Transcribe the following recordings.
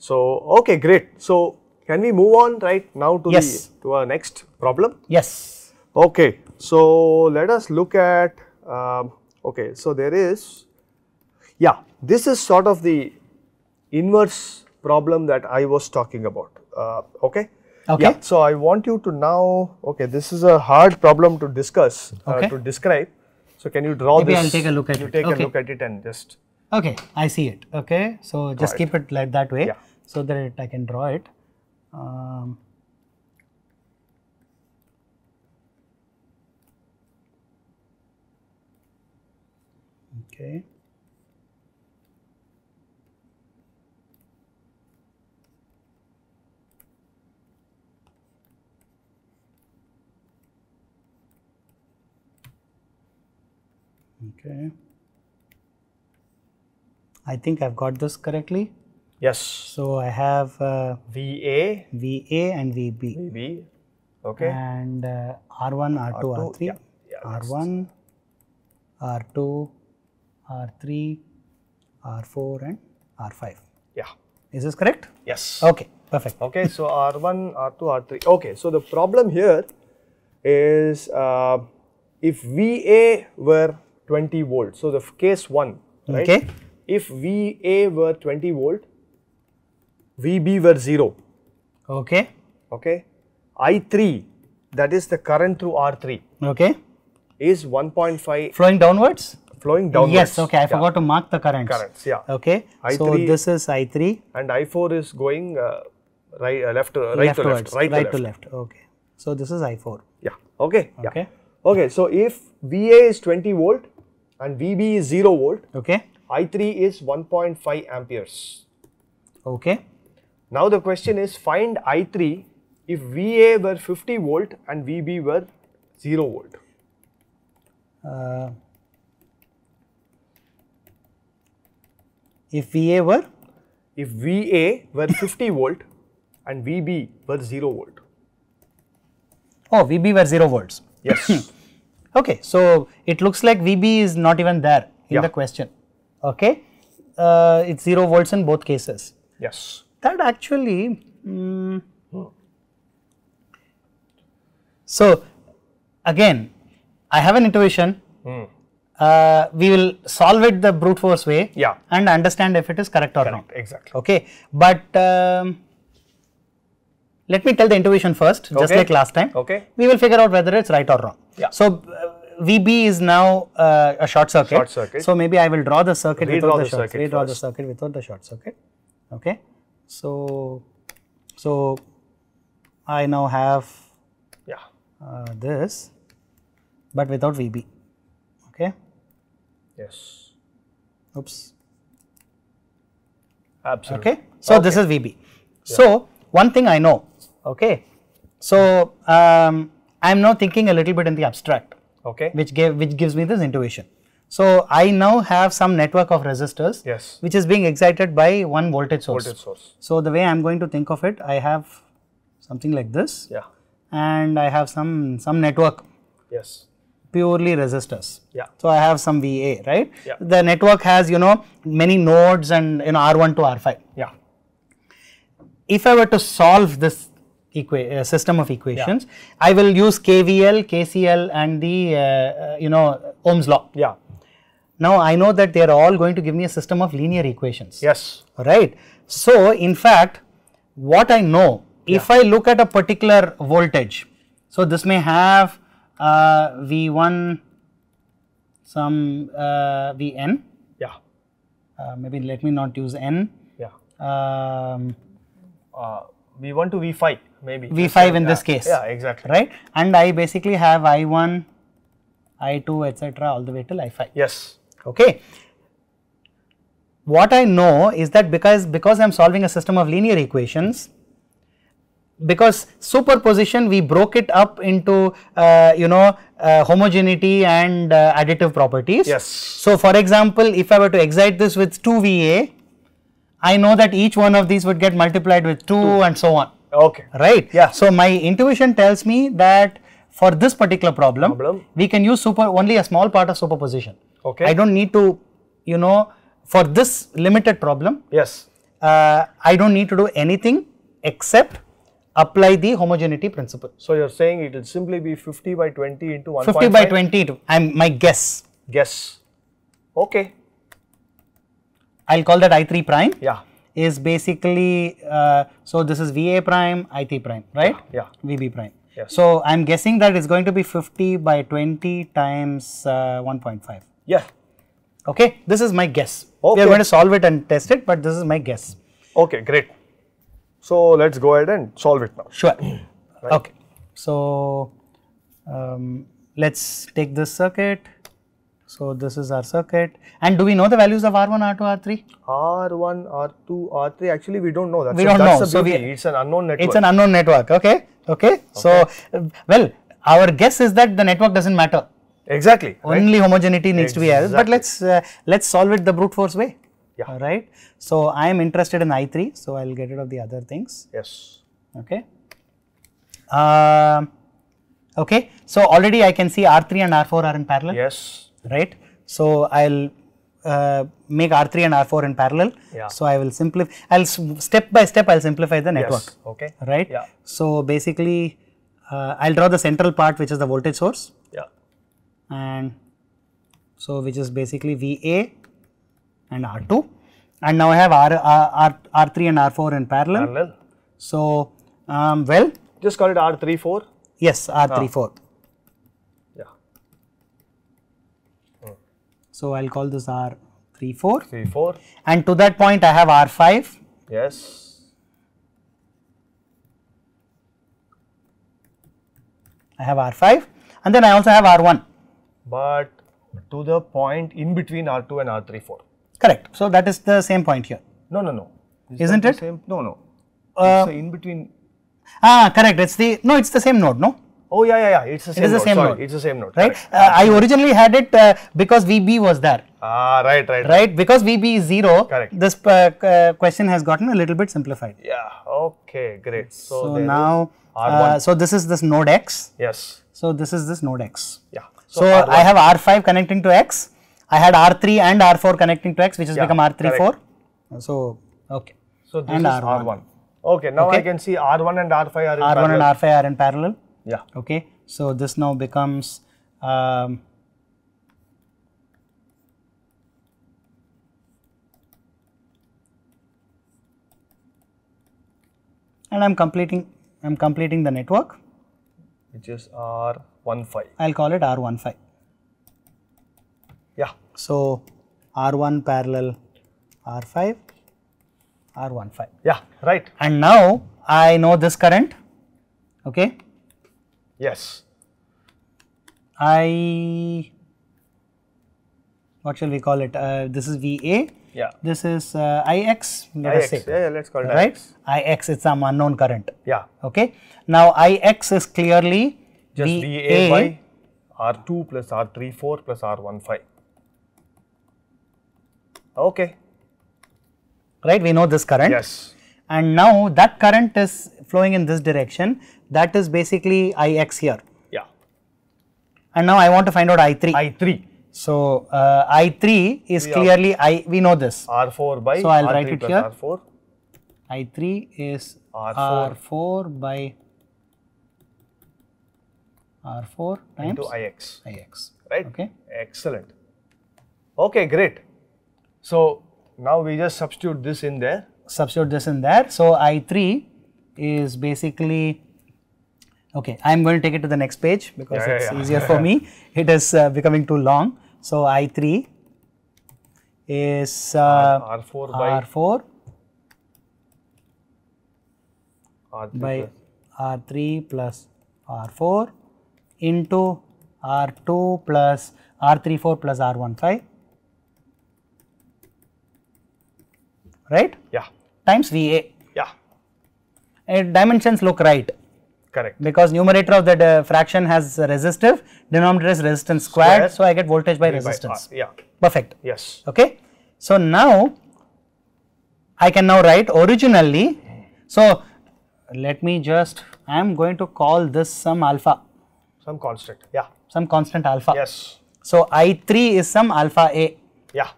So, okay, great. So, can we move on right now to to our next problem? Yes. Okay. So, let us look at, okay, so there is, yeah, this is sort of the inverse problem that I was talking about, okay. Okay. Yeah, so I want you to now, okay, this is a hard problem to discuss, to describe. So, can you draw Maybe this? I'll take a look at it. You take a look at it and just. Okay, I see it. Okay, so just keep it like that way, so that I can draw it. Okay. Okay. I think I've got this correctly. Yes. So I have VA, and VB. VB, okay. And R1, R2, R3, R1, R2, R3, R4 and R5. Yeah. Is this correct? Yes. Okay, perfect. Okay, so R1, R2, R3. Okay, so the problem here is if VA were 20 volts, so the case 1, right? Okay. If VA were 20 volt, VB were 0. Okay. Okay. I3, that is the current through R3. Okay. Is 1.5. Flowing downwards? Flowing downwards. Yes, okay, I forgot to mark the currents. Currents, yeah. Okay. I3, so this is I3. And I4 is going right, left to left. Okay. So this is I4. Yeah. Okay. Okay. Yeah. Okay. So if VA is 20 volt and VB is 0 volt. Okay. I3 is 1.5 amperes. Okay. Now the question is, find I3 if VA were 50 volt and VB were 0 volt. If VA were? If VA were 50 volt and VB were 0 volt. Oh, VB were 0 volts. Yes. Okay, so it looks like VB is not even there in the question. Okay, it's 0 volts in both cases. Yes. That actually, so again, I have an intuition. We will solve it the brute force way and understand if it is correct or not. Exactly. Okay, but let me tell the intuition first, just like last time. Okay. We will figure out whether it's right or wrong. Yeah. So VB is now a short circuit. Short circuit. So maybe I will draw the circuit without the short circuit. Redraw the circuit without the short circuit. Okay. So I now have this, but without VB. Okay. Yes. Oops. Absolutely. Okay. So this is VB. So one thing I know. Okay. So I am now thinking a little bit in the abstract. Okay. Which gives me this intuition. So I now have some network of resistors. Yes. Which is being excited by one voltage source. Voltage source. So the way I am going to think of it, I have something like this. Yeah. And I have some network. Yes. Purely resistors. Yeah. So I have some VA, right? Yeah. The network has, many nodes and R1 to R5. Yeah. If I were to solve this system of equations, I will use KVL, KCL and the Ohm's law. Yeah. Now I know that they are all going to give me a system of linear equations. Yes. Right. So in fact, what I know, if I look at a particular voltage, so this may have V1, some Vn. Yeah. Maybe let me not use N. Yeah. V1 to V5 maybe. V5 in this case. Yeah, exactly. Right. And I basically have I1, I2, etc. all the way till I5. Yes. Okay. What I know is that because I am solving a system of linear equations, because superposition we broke it up into homogeneity and additive properties. Yes. So for example, if I were to excite this with 2 VA, I know that each one of these would get multiplied with 2 and so on. Okay. Right? Yeah. So my intuition tells me that for this particular problem, we can use only a small part of superposition. Okay. I don't need to, for this limited problem. Yes. I don't need to do anything except apply the homogeneity principle. So you are saying it will simply be 50 by 20 into 1.5? 50 by 20, my guess. Guess. Okay. I'll call that I3 prime. Yeah. Is basically, so this is VA prime, I3 prime, right? Yeah. VB prime. Yes. So I'm guessing that it's going to be 50 by 20 times 1.5. Yeah. Okay, this is my guess. Okay. We are going to solve it and test it, but this is my guess. Okay, great. So let's go ahead and solve it now. Sure. Right. Okay. So let's take this circuit. So this is our circuit. And do we know the values of R1, R2, R3? R1, R2, R3. Actually, we don't know. That's We don't know. The beauty. It's an unknown network. It's an unknown network. Okay. Okay. So well, our guess is that the network doesn't matter. Exactly. Only homogeneity needs to be added. But Exactly. let's solve it the brute force way. Yeah. All right. So I am interested in I3. So I'll get rid of the other things. Yes. Okay. Okay. So already I can see R3 and R4 are in parallel. Yes. Right. So I'll make R3 and R4 in parallel. Yeah. So I will simplify. Step by step I'll simplify the network. Yes. Okay. Right. Yeah. So basically, I'll draw the central part, which is the voltage source. Yeah. And so which is basically VA and R2, and now I have R3 and R4 in parallel. So well, just call it R34. yes, R34. Yeah. So I'll call this R34. 34. And to that point I have R5. Yes. I have R5, and then I also have R1. But to the point in between R2 and R34. Correct. So that is the same point here. No, no, no. Isn't that it? the same? No, no. It's in between. Correct. It's the same node, no? Oh yeah. It's the same. It is the node. same Sorry, node. It's the same node. Right. Correct. I originally had it because VB was there. Right. Right. Because VB is 0. Correct. This question has gotten a little bit simplified. Yeah. Okay. Great. So there now, is R1. so this is this node X. Yes. So this is this node X. Yeah. So R1. I have R5 connecting to X. I had R3 and R4 connecting to X, which has become R34. So okay. So this and is R1. R1. Okay. Now Okay. I can see R1 and R5 are in R1 parallel. and R5 are in parallel. Yeah. Okay. So this now becomes and I'm completing the network, which is R15. I'll call it R15. Yeah. So R1 parallel R5, R15. Yeah. Right. And now I know this current. Okay. Yes. What shall we call it? This is VA. Yeah. This is IX. Let us say. Yeah. Let's call it Right. IX. IX is some unknown current. Yeah. Okay. Now IX is clearly Just VA by R2 plus R34 plus R15. Okay. Right. We know this current. Yes. And now that current is flowing in this direction. That is basically IX here. Yeah. And now I want to find out I3. I3. So I3 is clearly we know this. R4 by So I'll R3 write it plus here. R4. I3 is R4. R4 by R4 times Into IX. IX. Right? Okay. Excellent. Okay, great. So now we just substitute this in there. Substitute this in there. So I3 is basically, okay, I am going to take it to the next page because it's easier for me. It is becoming too long. So I3 is R4 by R4 R3 by plus R3 plus R4 into R2 plus R34 plus R15, right? Yeah. Times VA. Yeah. And dimensions look right Correct. because numerator of the fraction has resistive, denominator is resistance squared, so I get voltage by resistance. Yeah. Perfect. Yes. Okay. So now I can now write originally. So let me just, I am going to call this some alpha, Some constant. Yeah. some constant alpha. Yes. So I3 is some alpha A. Yeah.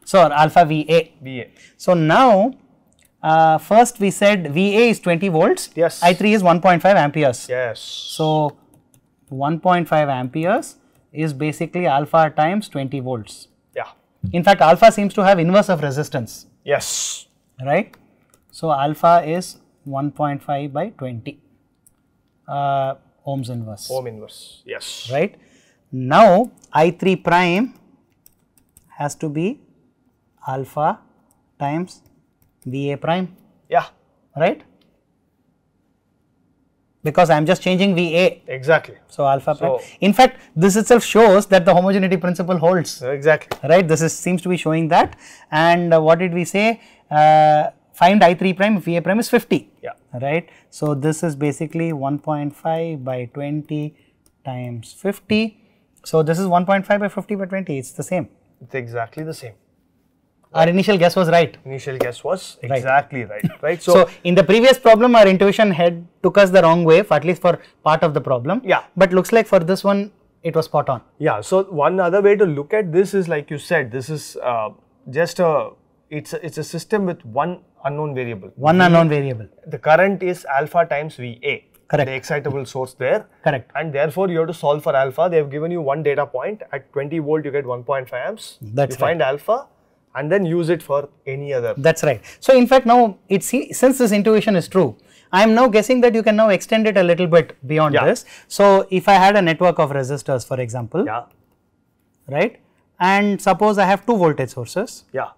So alpha VA. VA. So now first we said VA is 20 volts. Yes. I3 is 1.5 amperes. Yes. So 1.5 amperes is basically alpha times 20 volts. Yeah. In fact, alpha seems to have inverse of resistance. Yes. Right. So alpha is 1.5 by 20 ohms inverse. Ohm inverse. Yes. Right. Now I3 prime has to be alpha times VA prime. Yeah. Right. Because I am just changing VA. Exactly. So alpha prime. In fact, this itself shows that the homogeneity principle holds. Exactly. Right. This seems to be showing that. And what did we say? Find I3 prime if VA prime is 50. Yeah. Right. So this is basically 1.5 by 20 times 50. So this is 1.5 by 50 by 20. It's the same. It's exactly the same. Our initial guess was right. Initial guess was exactly right. Right. So in the previous problem, our intuition took us the wrong way, at least for part of the problem. Yeah. But looks like for this one, it was spot on. Yeah. So one other way to look at this is, like you said, this is just it's a system with one unknown variable. One unknown variable. The current is alpha times VA. Correct. The excitable source there. Correct. And therefore you have to solve for alpha. They have given you one data point. At 20 volt you get 1.5 amps. That's you find alpha and then use it for any other. That's right. So in fact now since this intuition is true, I am now guessing that you can now extend it a little bit beyond this. So if I had a network of resistors, for example, right, and suppose I have two voltage sources. Yeah.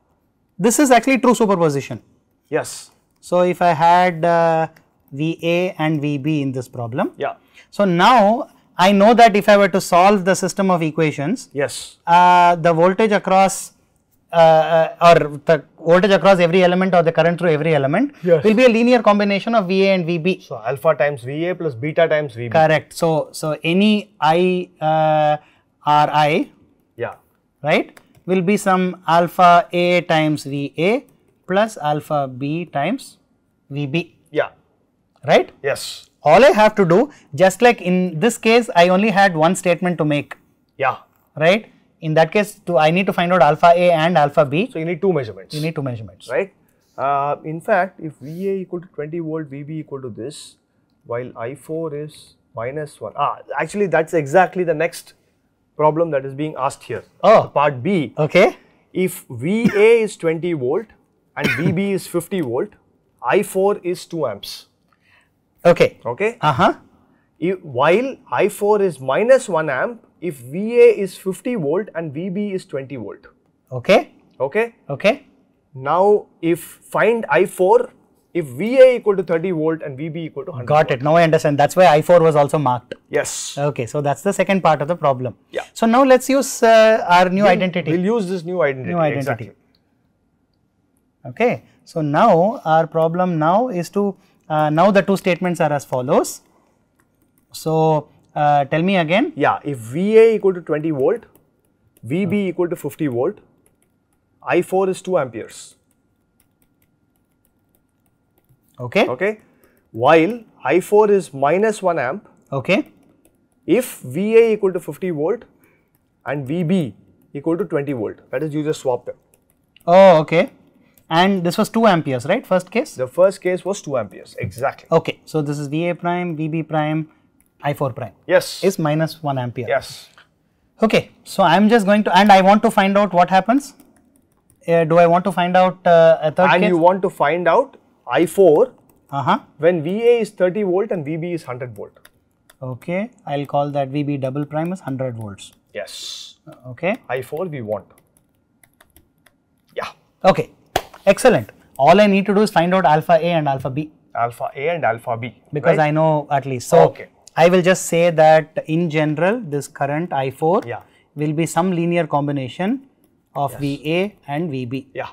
This is actually true superposition. Yes. So if I had VA and VB in this problem. Yeah. So now I know that if I were to solve the system of equations, yes, the voltage across or the voltage across every element or the current through every element will be a linear combination of VA and VB. So alpha times VA plus beta times VB. Correct. So any I Ri, right, will be some alpha A times VA plus alpha B times VB. Yeah. Right? Yes. All I have to do, just like in this case, I only had one statement to make. Yeah. Right? In that case, I need to find out alpha A and alpha B. So you need two measurements. You need two measurements. Right? In fact, if VA equal to 20 volt, VB equal to this, while I4 is minus 1. Actually that's exactly the next problem that is being asked here. Oh. Part B. Okay. If VA is 20 volt and VB is 50 volt, I4 is 2 amps. Okay. Okay. While I4 is minus 1 amp, if VA is 50 volt and VB is 20 volt. Okay. Okay. Okay. Now, find I4 if VA equal to 30 volt and VB equal to 100 Got it. Now I understand. That's why I4 was also marked. Yes. Okay. So that's the second part of the problem. Yeah. So now let's use our new identity. We'll use this new identity. Exactly. Okay. So now our problem now is to, now the two statements are as follows. So tell me again. Yeah. If VA equal to 20 volt, VB equal to 50 volt, I4 is 2 amperes. Okay. Okay. While I4 is minus 1 amp. Okay. If VA equal to 50 volt and VB equal to 20 volt, that is you just swap them. Oh, okay. And this was 2 amperes, right? First case? The first case was 2 amperes, exactly. Okay. So this is VA prime, VB prime, I4 prime. Yes. Is minus 1 ampere. Yes. Okay. So I am just going to, and I want to find out what happens. Do I want to find out a third case? And you want to find out I4 when VA is 30 volt and VB is 100 volt. Okay. I'll call that VB double prime is 100 volts. Yes. Okay. I4 we want. Yeah. Okay. Excellent. All I need to do is find out alpha A and alpha B. Alpha A and alpha B. Because right? I know at least. So okay. I will just say that in general this current I4 will be some linear combination of VA and VB. Yeah.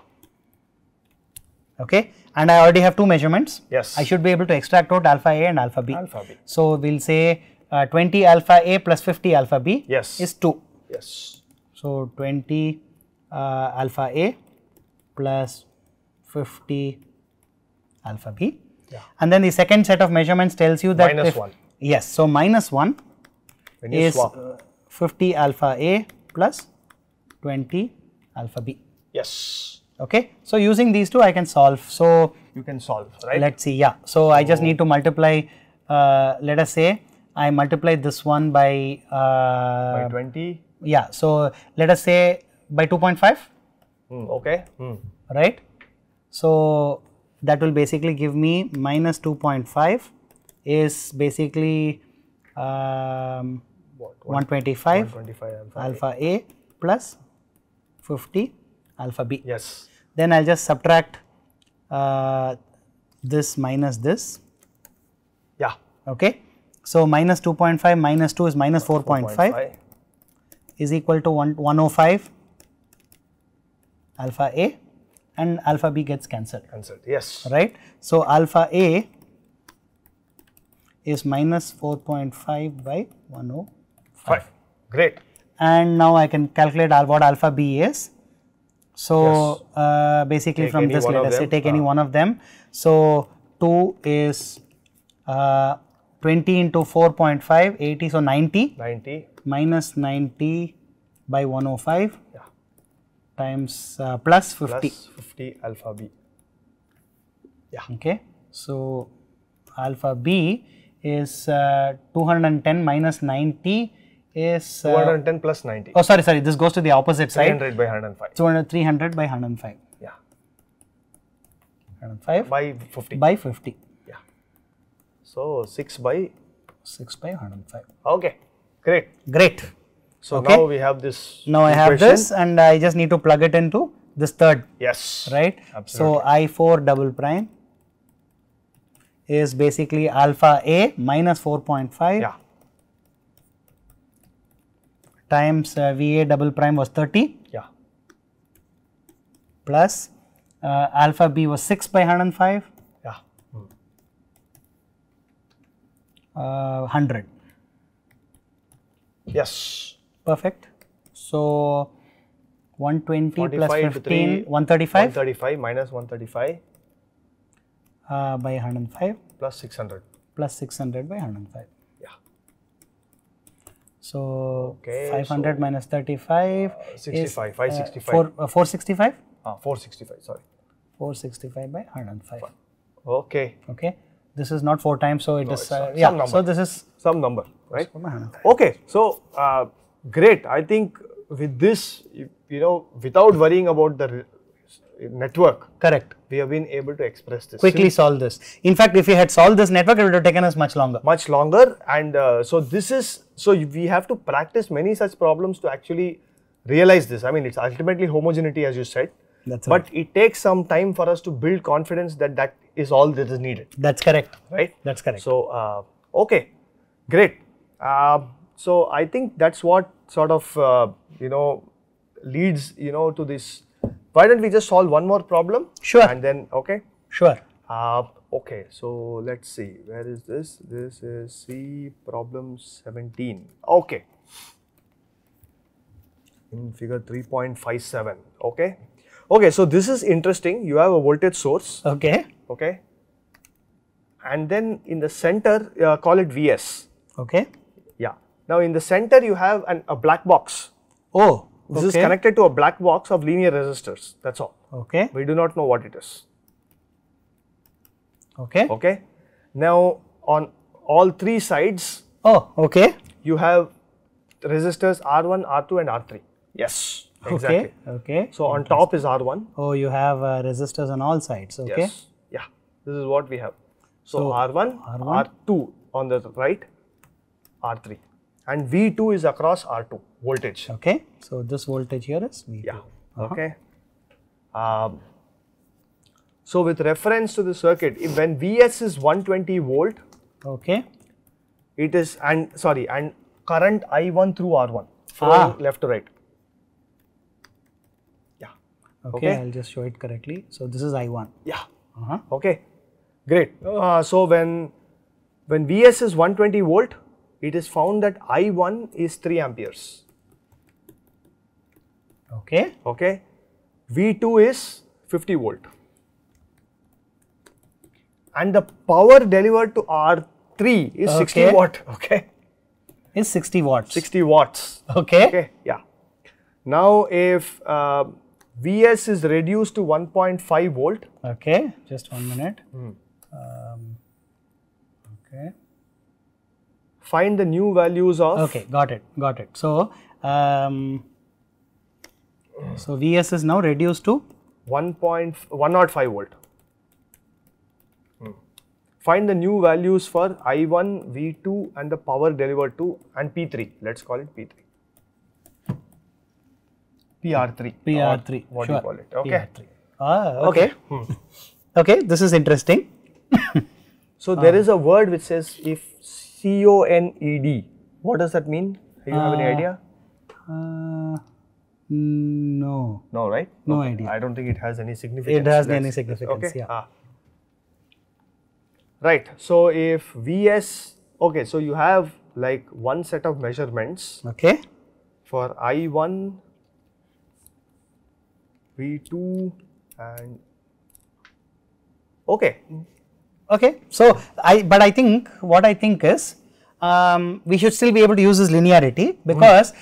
Okay. And I already have two measurements. Yes. I should be able to extract out alpha A and alpha B. Alpha B. So we'll say 20 alpha A plus 50 alpha B is 2. Yes. So 20 alpha A plus 50 alpha B. Yeah. And then the second set of measurements tells you that minus 1. Yes. So minus 1 when you is swap. 50 alpha A plus 20 alpha B. Yes. Okay. So using these two I can solve. So You can solve, right? let's see. Yeah. So I just need to multiply. Let us say I multiply this one by. By 20. Yeah. So let us say by 2.5. Okay. Right. So that will basically give me minus 2.5 is basically 125 alpha A plus 50 alpha B. Yes. Then I'll just subtract this minus this. Yeah. Okay. So minus 2.5 minus 2 is minus 4.5 is equal to 105 alpha A, and alpha B gets cancelled. Yes. Right. So alpha A is minus 4.5 by 105. Great. And now I can calculate what alpha B is. So basically Take from this, let us say take any one of them. So 2 is 20 into 4.5, 80, so 90. 90. Minus 90 by 105. Yeah. Times plus 50. Plus 50 alpha B. Yeah. Okay. So alpha B is 210 minus 90 is 210 plus 90. Oh, sorry, this goes to the opposite side. 300 by 105. 300 by 105. Yeah. 105 by 50. By 50. Yeah. So 6 by 105. Okay. Great. Great. So okay. now we have this. Now I have this, and I just need to plug it into this third. Yes. Right. Absolutely. So I4 double prime is basically alpha A minus 4.5. Yeah. Times VA double prime was 30. Yeah. Plus alpha B was 6 by 105. Yeah. 100. Yes. Perfect. So 120 plus 15, 135. 135 minus 135 by 105 plus 600. Plus 600 by 105. Yeah. So okay, 500 minus 35 65, is 565. 465? 465, sorry. 465 by 105. Okay. Okay. This is not 4 times, so it is some number. So this is some number, right? Okay. So great. I think with this, you know, without worrying about the network, correct, we have been able to express this. Quickly solve this. In fact, if we had solved this network, it would have taken us much longer. Much longer, and so this is, so we have to practice many such problems to actually realize this. I mean, it's ultimately homogeneity, as you said. That's right. But it takes some time for us to build confidence that that is all that is needed. That's correct. Right? That's correct. So, okay, great. So I think that's what sort of, you know, leads, you know, to this. Why don't we just solve one more problem? Sure. And then, okay. Sure. Okay, so let's see, where is this? This is C problem 17. Okay. In figure 3.57. Okay. Okay, so this is interesting. You have a voltage source. Okay. Okay. And then in the center, call it Vs. Okay. Yeah. Now in the center, you have a black box. Oh. This is connected to a black box of linear resistors. That's all. Okay. We do not know what it is. Okay. Okay. Now on all 3 sides. Oh. Okay. You have resistors R1, R2, and R3. Yes. Exactly. Okay. Okay. So on top is R1. Oh, you have resistors on all sides. Okay. Yes. Yeah. This is what we have. So R1, R2 on the right, R3, and V2 is across R2 voltage. Okay. So this voltage here is V2. Yeah. Okay. So with reference to the circuit, if when Vs is 120 volt, okay, it is and current I1 through R1 flowing left to right. Yeah. Okay, I'll just show it correctly. So this is I1. Yeah. Okay. Great. So when Vs is 120 volt, it is found that I1 is 3 amperes. Okay. Okay. V2 is 50 volt. And the power delivered to R3 is 60 watt. Okay. Is 60 watts. 60 watts. Okay. Okay. Yeah. Now if Vs is reduced to 1.5 volt. Okay, just 1 minute. Okay. Find the new values of. Okay, got it, got it. So, so Vs is now reduced to 105 volt. Find the new values for I1, V2 and the power delivered to and P3. Let's call it P3. PR3. PR3. What sure. do you call it? Okay. PR3. Okay. Okay, this is interesting. So there is a word which says if CONED. What does that mean? Do you have any idea? No. No, right? No Okay. idea. I don't think it has any significance. It has any significance. Okay. Yeah. Right. So if Vs, okay, so you have like one set of measurements Okay. for I1, V2 and okay. Okay. So but I think what I think is we should still be able to use this linearity because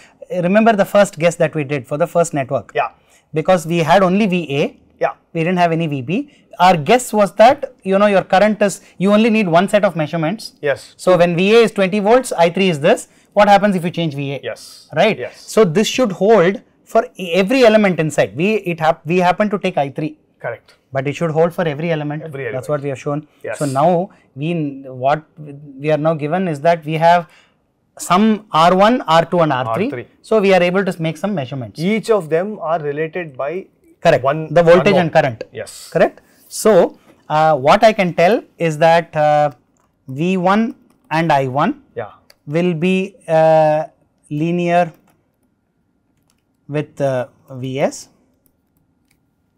remember the first guess that we did for the first network. Yeah. Because we had only VA. Yeah. We didn't have any VB. Our guess was that your current is, you only need one set of measurements. Yes. So when VA is 20 volts, I3 is this. What happens if you change VA? Yes. Right? Yes. So this should hold for every element inside. We happen to take I3. Correct. But it should hold for every element. Every element. That's what we have shown. Yes. So now what we are now given is that we have some R1, R2 and R3. R3. So we are able to make some measurements. Each of them are related by Correct. The voltage and current. Yes. Correct. So what I can tell is that V1 and I1 will be linear with Vs.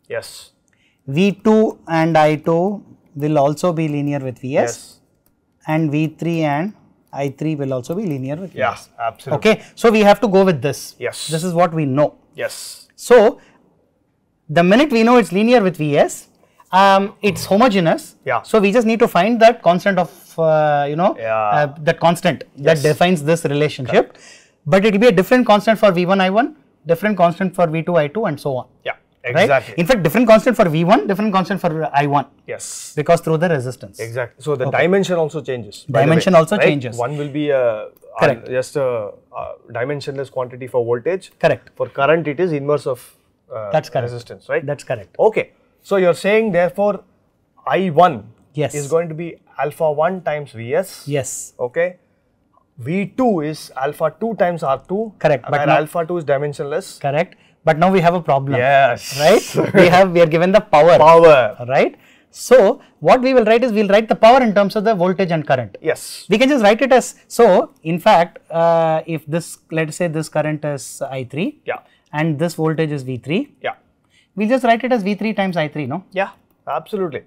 Yes. V2 and I2 will also be linear with Vs. Yes. And V3 and I3 will also be linear with Vs. Yeah, absolutely. Okay. So we have to go with this. Yes. This is what we know. Yes. So the minute we know it's linear with Vs, it's homogeneous. Yeah. So we just need to find that constant of that constant that defines this relationship. Correct. But it will be a different constant for V1, I1, different constant for V2, I2 and so on. Yeah, exactly. Right? In fact, different constant for V1, different constant for I1. Yes. Because through the resistance. Exactly. So the dimension also changes. Dimension also changes. One will be just a dimensionless quantity for voltage. Correct. For current, it is inverse of that's correct. resistance, right? That's correct. Okay. So you're saying therefore I1 yes. is going to be alpha 1 times Vs. Yes. Okay. V2 is alpha 2 times R2. Correct. But alpha 2 is dimensionless. Correct. But now we have a problem. Yes. Right? we are given the power. Power. Right? So what we will write is we'll write the power in terms of the voltage and current. Yes. We can just write it as, so in fact, if this, let's say this current is I3. Yeah. And this voltage is V3. Yeah. We just write it as V3 times I3, no? Yeah, absolutely.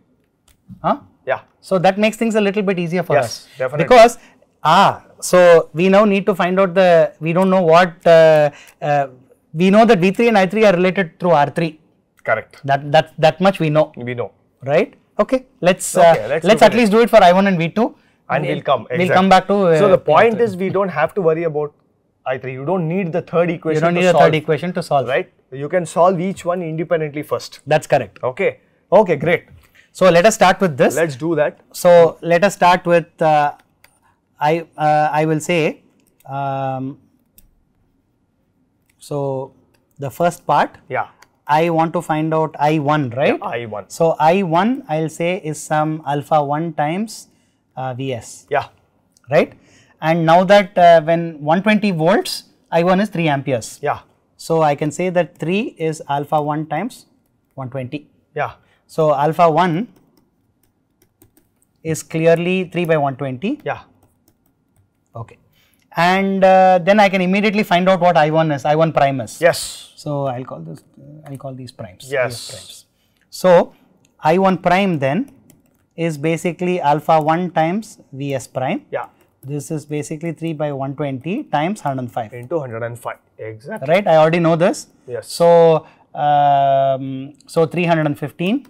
Huh? Yeah. So that makes things a little bit easier for us. Yes, definitely. Because, so we now need to find out we don't know what, we know that V3 and I3 are related through R3. Correct. That much we know. We know. Right? Okay. Let's at least do it for I1 and V2. And we'll come. Exactly. We'll come back to. So the point is we don't have to worry about I3. You don't need the third equation to solve. You don't need a third equation to solve. Right? You can solve each one independently first. That's correct. Okay. Okay, great. So let us start with this. Let's do that. So let us start with, I will say, so the first part. Yeah. I want to find out I1, right? Yeah, I1. So I1 I will say is some alpha 1 times Vs. Yeah. Right? And now that when 120 volts, I1 is 3 amperes. Yeah. So I can say that 3 is alpha 1 times 120. Yeah. So alpha 1 is clearly 3 by 120. Yeah. Okay. And then I can immediately find out what I1 is, I1 prime is. Yes. So I'll call this, I'll call these primes. Yes. Primes. So I1 prime then is basically alpha 1 times Vs prime. Yeah. This is basically 3 by 120 times 105. Into 105. Exactly. Right? I already know this. Yes. So, so 315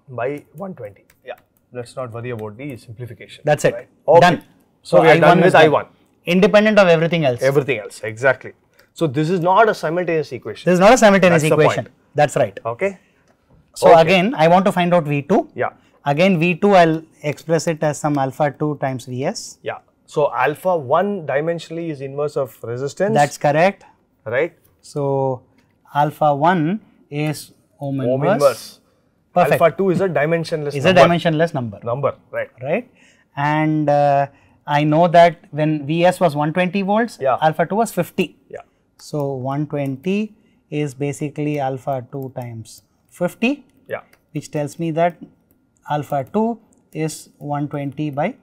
by 120. Yeah. Let's not worry about the simplification. That's it. Right? Okay. Done. So we are done with I1. Independent of everything else. Everything else. Exactly. So this is not a simultaneous equation. This is not a simultaneous That's equation. the point. That's right. Okay. So Okay. again, I want to find out V2. Yeah. Again, V2 I'll express it as some alpha 2 times Vs. Yeah. So alpha 1 dimensionally is inverse of resistance. That's correct. right. So alpha 1 is ohm inverse. Perfect. Alpha 2 is a dimensionless Is number. a dimensionless number. Right. Right. And I know that when Vs was 120 volts, Yeah. alpha 2 was 50. Yeah. So 120 is basically alpha 2 times 50, Yeah. which tells me that alpha 2 is 120 by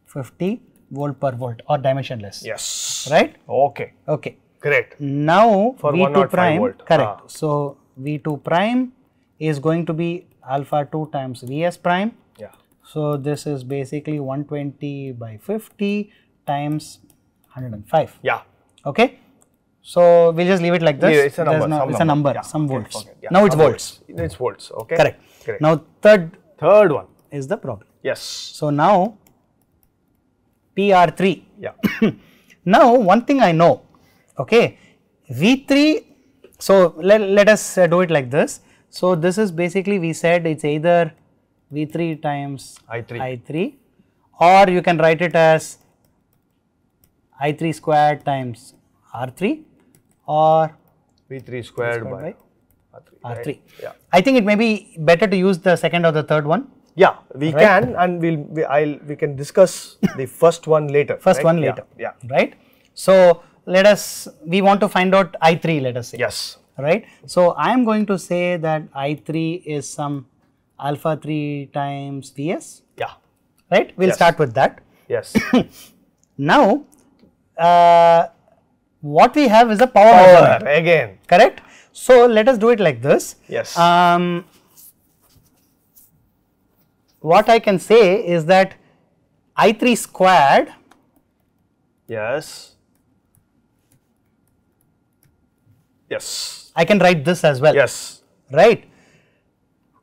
50 volt per volt or dimensionless. Yes. Right? Okay. Okay. Great. Now For V2 105 prime, volt. correct. Ah. So V2 prime is going to be alpha 2 times Vs prime. Yeah. So this is basically 120 by 50 times 105. Yeah. Okay. So we'll just leave it like this. Yeah, it's a There's number. No, Some it's a number. Yeah. Some Okay, volts. okay, yeah, Now it's some volts. It's volts. Okay. Correct. Correct. Now third one is the problem. Yes. So now PR3. Yeah. Now one thing I know. Okay. V3. So let us do it like this. So this is basically, we said it's either V3 times I3. or you can write it as I3 squared times R3 or V3 squared by R3. right? Yeah. I think it may be better to use the second or the third one. Yeah, we Right. can, and we can discuss the first one later. First right? one later. Yeah. Right. So we want to find out I3, let us say. Yes. Right. So I am going to say that I3 is some alpha 3 times Vs. Yeah. Right. We'll Yes. start with that. Yes. Now, what we have is a power Power measurement. again. Correct. So let us do it like this. Yes. What I can say is that I3 squared Yes. Yes. I can write this as well. Yes. Right.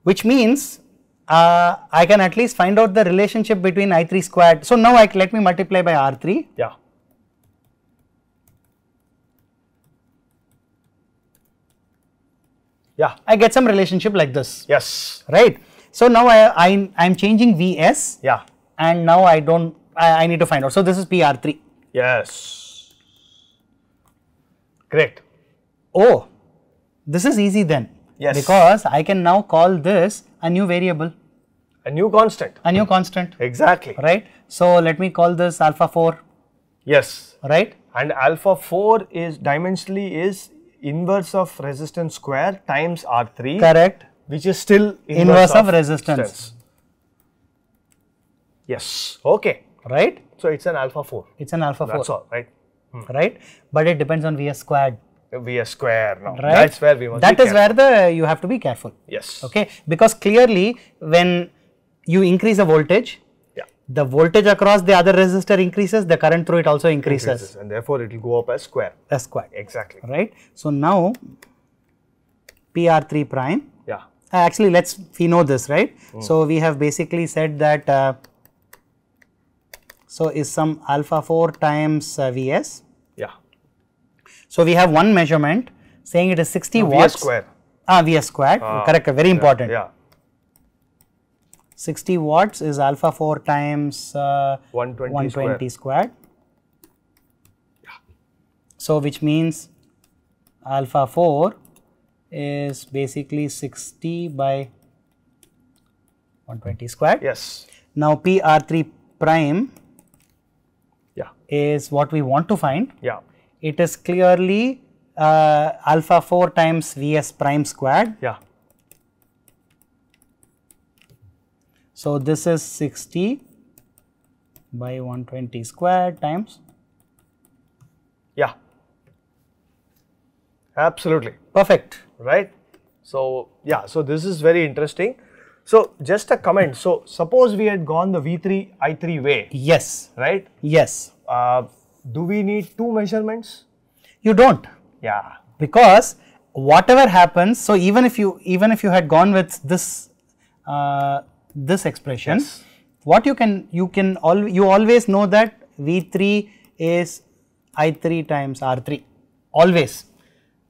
Which means I can at least find out the relationship between I3 squared. So now let me multiply by R3. Yeah. Yeah. I get some relationship like this. Yes. Right. So now I am changing Vs. Yeah. And now I need to find out. So this is PR3. Yes. Great. Oh, this is easy then. Yes. Because I can now call this a new variable, A new constant. a new constant. Exactly. Right. So let me call this alpha 4. Yes. Right. And alpha 4 is dimensionally is inverse of resistance square times R3. Correct. Which is still Inverse of resistance. Yes. Okay. Right. So it's an alpha 4. It's an alpha 4. That's all, right? Right. But it depends on Vs squared. Vs square now. Right. That's where we must That be is careful. where you have to be careful. Yes. Okay. Because clearly when you increase the voltage, Yeah. the voltage across the other resistor increases, the current through it also increases. And therefore it will go up as square. As squared. Exactly. Right. So now PR3 prime. Yeah. Actually, we know this, right? So we have basically said that so is some alpha 4 times Vs. Yeah. So we have one measurement saying it is 60 No, watts. Vs square. Vs squared. Correct. Very important. Yeah. 60 watts is alpha 4 times 120 squared. So which means alpha 4 is basically 60 by 120 squared. Yes. Now PR3 prime Yeah. is what we want to find. Yeah. It is clearly alpha 4 times Vs prime squared. Yeah. So this is 60 by 120 squared times. Yeah. Absolutely. Perfect. Right. So yeah. So this is very interesting. So just a comment. So suppose we had gone the V3 I3 way. Yes. Right. Yes. Do we need two measurements? You don't, Yeah. because whatever happens, so even if you had gone with this this expression, Yes. what you always know that V3 is I3 times R3, always.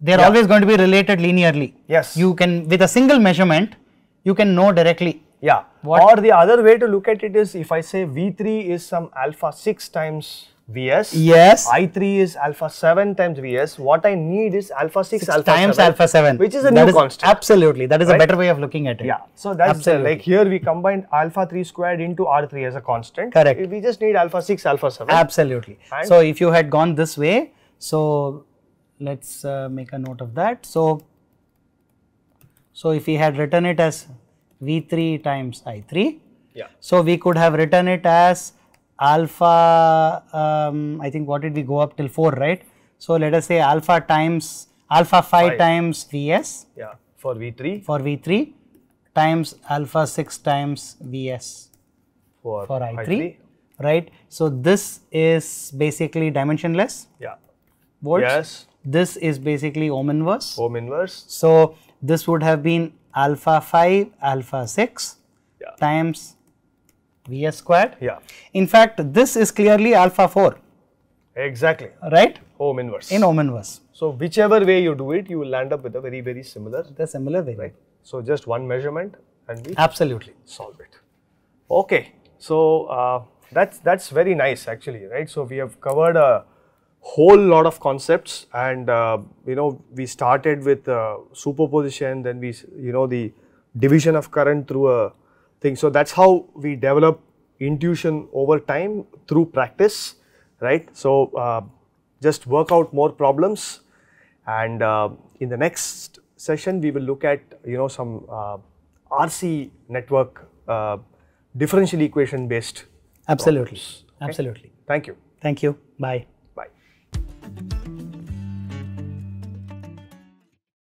they are always going to be related linearly. Yes. You can, with a single measurement, you can know directly. Yeah. What? Or the other way to look at it is, if I say V3 is some alpha 6 times Vs. Yes. I3 is alpha 7 times Vs. What I need is alpha 6 alpha times 7, alpha 7, which is a new constant. Absolutely, that is right? a better way of looking at it. Yeah. So that's Absolutely. like here we combined alpha 3 squared into R3 as a constant. Correct. We just need alpha 6 alpha 7. Absolutely. And so if you had gone this way, so let's make a note of that. So if we had written it as V3 times I3, yeah. so we could have written it as alpha, I think what did we go up till 4, right? So let us say alpha 5 times Vs. Yeah. For V3 times alpha 6 times Vs for I3, right? So this is basically dimensionless. Yeah. Volts. Yes. This is basically ohm inverse. Ohm inverse. So this would have been alpha 5 alpha 6 times Vs squared. Yeah. In fact, this is clearly alpha 4. Exactly. Right? Ohm inverse. In ohm inverse. So whichever way you do it, you will land up with a very similar. The similar way. Right. So just one measurement and we absolutely solve it. Okay. So that's very nice actually, right? So we have covered a whole lot of concepts, and you know, we started with superposition, then we, you know, the division of current through a thing. So that's how we develop intuition over time through practice, right? So just work out more problems, and in the next session we will look at, you know, some RC network differential equation based absolutely problems. Okay? Absolutely. Thank you. Thank you. Bye.